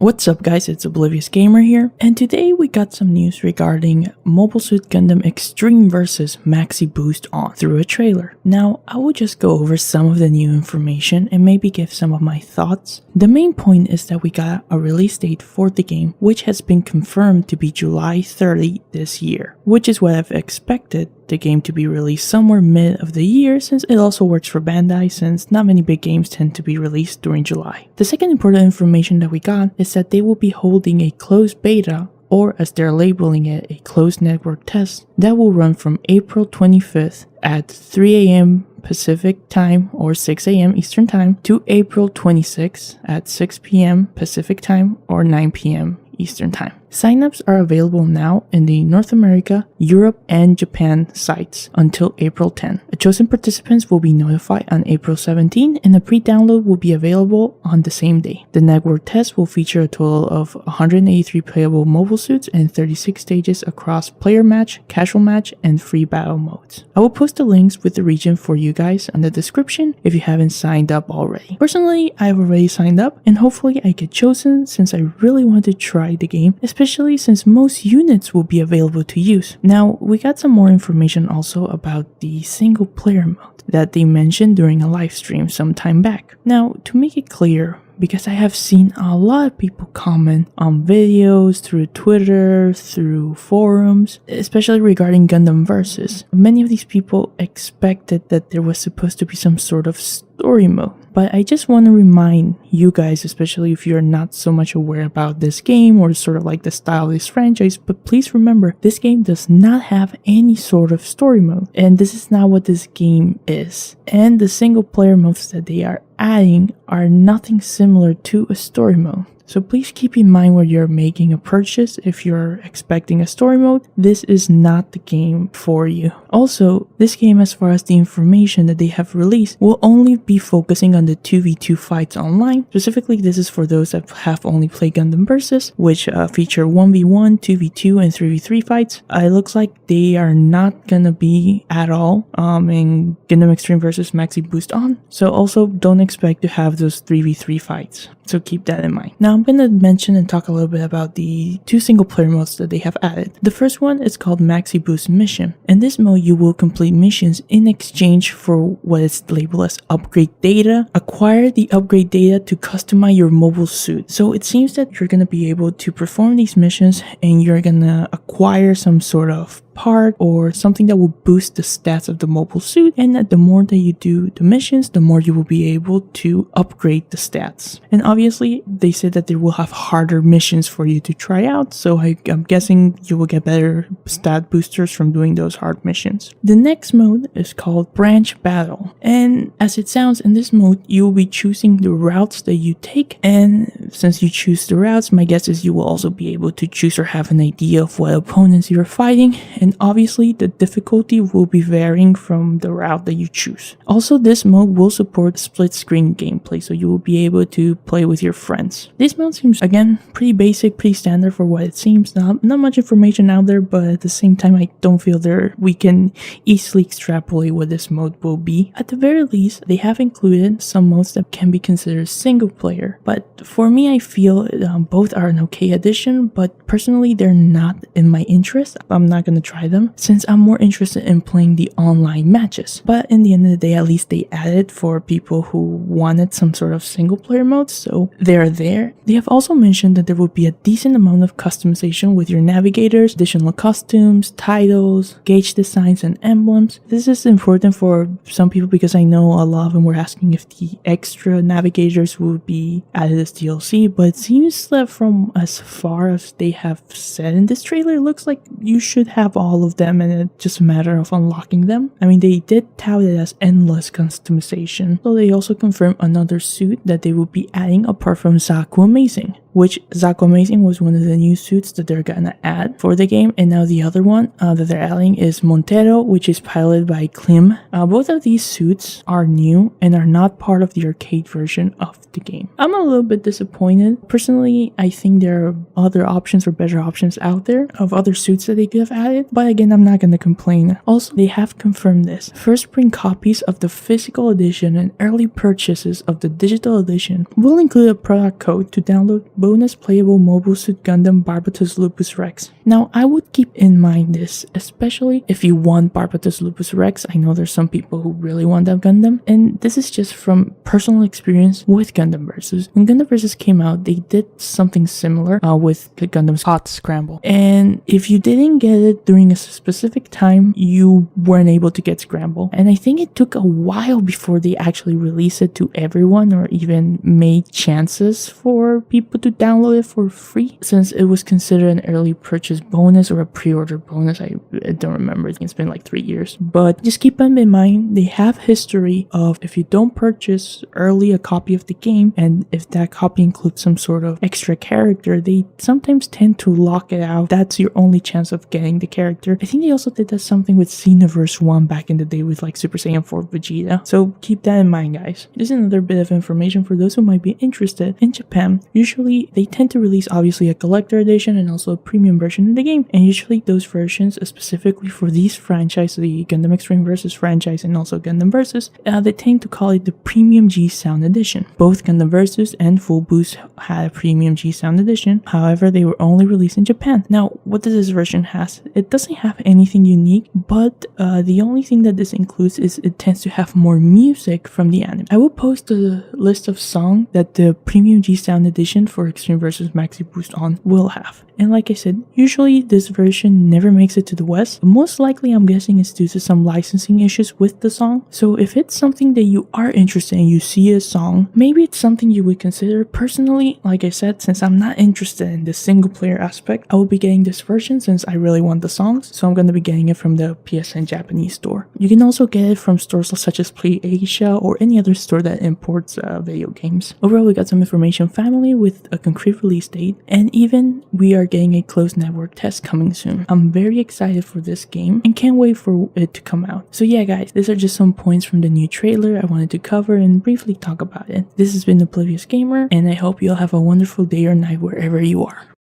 What's up guys, it's Oblivious Gamer here, and today we got some news regarding Mobile Suit Gundam Extreme vs Maxi Boost On through a trailer. Now, I will just go over some of the new information and maybe give some of my thoughts. The main point is that we got a release date for the game, which has been confirmed to be July 30 this year, which is what I've expected the game to be released somewhere mid of the year, since it also works for Bandai, since not many big games tend to be released during July. The second important information that we got is that they will be holding a closed beta, or as they're labeling it, a closed network test, that will run from April 25th at 3 a.m. Pacific time or 6 a.m. Eastern time to April 26th at 6 p.m. Pacific time or 9 p.m. Eastern time. Signups are available now in the North America, Europe, and Japan sites until April 10. Chosen participants will be notified on April 17, and a pre-download will be available on the same day. The network test will feature a total of 183 playable mobile suits and 36 stages across player match, casual match, and free battle modes. I will post the links with the region for you guys in the description if you haven't signed up already. Personally, I've already signed up, and hopefully I get chosen since I really want to try the game, especially since most units will be available to use. Now, we got some more information also about the single player mode that they mentioned during a live stream some time back. Now, to make it clear, because I have seen a lot of people comment on videos, through Twitter, through forums, especially regarding Gundam Versus. Many of these people expected that there was supposed to be some sort of story mode. But I just want to remind you guys, especially if you're not so much aware about this game or sort of like the style of this franchise, but please remember, this game does not have any sort of story mode. And this is not what this game is. And the single player modes that they are adding are nothing similar to a story mode. So please keep in mind when you're making a purchase, if you're expecting a story mode, this is not the game for you. Also, this game, as far as the information that they have released, will only be focusing on the 2v2 fights online. Specifically, this is for those that have only played Gundam Versus, which feature 1v1, 2v2, and 3v3 fights. It looks like they are not gonna be at all in Gundam Extreme vs Maxi Boost On. So also don't expect to have those 3v3 fights. So keep that in mind. Now I'm going to mention and talk a little bit about the two single player modes that they have added. The first one is called Maxi Boost Mission. In this mode, you will complete missions in exchange for what is labeled as upgrade data. Acquire the upgrade data to customize your mobile suit. So it seems that you're going to be able to perform these missions and you're going to acquire some sort of part or something that will boost the stats of the mobile suit, and that the more that you do the missions, the more you will be able to upgrade the stats. And obviously they said that they will have harder missions for you to try out, so I'm guessing you will get better stat boosters from doing those hard missions. The next mode is called Branch Battle, and as it sounds, in this mode you will be choosing the routes that you take, and since you choose the routes, my guess is you will also be able to choose or have an idea of what opponents you're fighting, and obviously the difficulty will be varying from the route that you choose. Also, this mode will support split screen gameplay, so you will be able to play with your friends. This mode seems, again, pretty basic, pretty standard for what it seems. Not much information out there, but at the same time I don't feel we can easily extrapolate what this mode will be. At the very least, they have included some modes that can be considered single player, but for me I feel both are an okay addition, but personally they're not in my interest. I'm not going to try them since I'm more interested in playing the online matches. But in the end of the day, at least they added for people who wanted some sort of single player mode, so they're there. They have also mentioned that there will be a decent amount of customization with your navigators, additional costumes, titles, gauge designs, and emblems. This is important for some people because I know a lot of them were asking if the extra navigators would be added as DLC, but it seems that from as far as they have said in this trailer, it looks like you should have all of them and it's just a matter of unlocking them. I mean, they did tout it as endless customization. So they also confirmed another suit that they will be adding apart from Zaku Amazing, which Zaku Amazing was one of the new suits that they're gonna add for the game, and now the other one that they're adding is Montero, which is piloted by Klim. Both of these suits are new and are not part of the arcade version of the game. I'm a little bit disappointed. Personally, I think there are other options or better options out there of other suits that they could have added, but again, I'm not gonna complain. Also, they have confirmed this. First print copies of the physical edition and early purchases of the digital edition will include a product code to download bonus playable Mobile Suit Gundam Barbatus Lupus Rex. Now, I would keep in mind this, especially if you want Barbatus Lupus Rex. I know there's some people who really want that Gundam, and this is just from personal experience with Gundam Versus. When Gundam Versus came out, they did something similar with the Gundam's Hot Scramble. And if you didn't get it during a specific time, you weren't able to get Scramble. And I think it took a while before they actually released it to everyone or even made chances for people to download it for free, since it was considered an early purchase bonus or a pre-order bonus. I don't remember. It's been like 3 years. But just keep them in mind, they have history of if you don't purchase early a copy of the game, and if that copy includes some sort of extra character, they sometimes tend to lock it out. That's your only chance of getting the character. I think they also did that something with Xenoverse 1 back in the day with like Super Saiyan 4 Vegeta. So keep that in mind, guys. This is another bit of information for those who might be interested. In Japan, usually they tend to release obviously a collector edition and also a premium version of the game. And usually those versions, specifically for these franchises, the Gundam Extreme Versus franchise and also Gundam Versus, they tend to call it the Premium G Sound Edition. Both Gundam Versus and Full Boost had a Premium G Sound Edition. However, they were only released in Japan. Now, what does this version has? It doesn't have anything unique, but the only thing that this includes is it tends to have more music from the anime. I will post a list of songs that the Premium G Sound Edition for Extreme Versus Maxi Boost On will have. And like I said, usually this version never makes it to the West. Most likely, I'm guessing it's due to some licensing issues with the song. So if it's something that you are interested in, you see a song, maybe it's something you would consider. Personally, like I said, since I'm not interested in the single player aspect, I will be getting this version since I really want the songs. So I'm going to be getting it from the PSN Japanese store. You can also get it from stores such as Play Asia or any other store that imports video games. Overall, we got some information family with a concrete release date, and even we are getting a closed network test coming soon. I'm very excited for this game and can't wait for it to come out. So yeah, guys, these are just some points from the new trailer I wanted to cover and briefly talk about it. This has been the Oblivious Gamer, and I hope you all have a wonderful day or night wherever you are.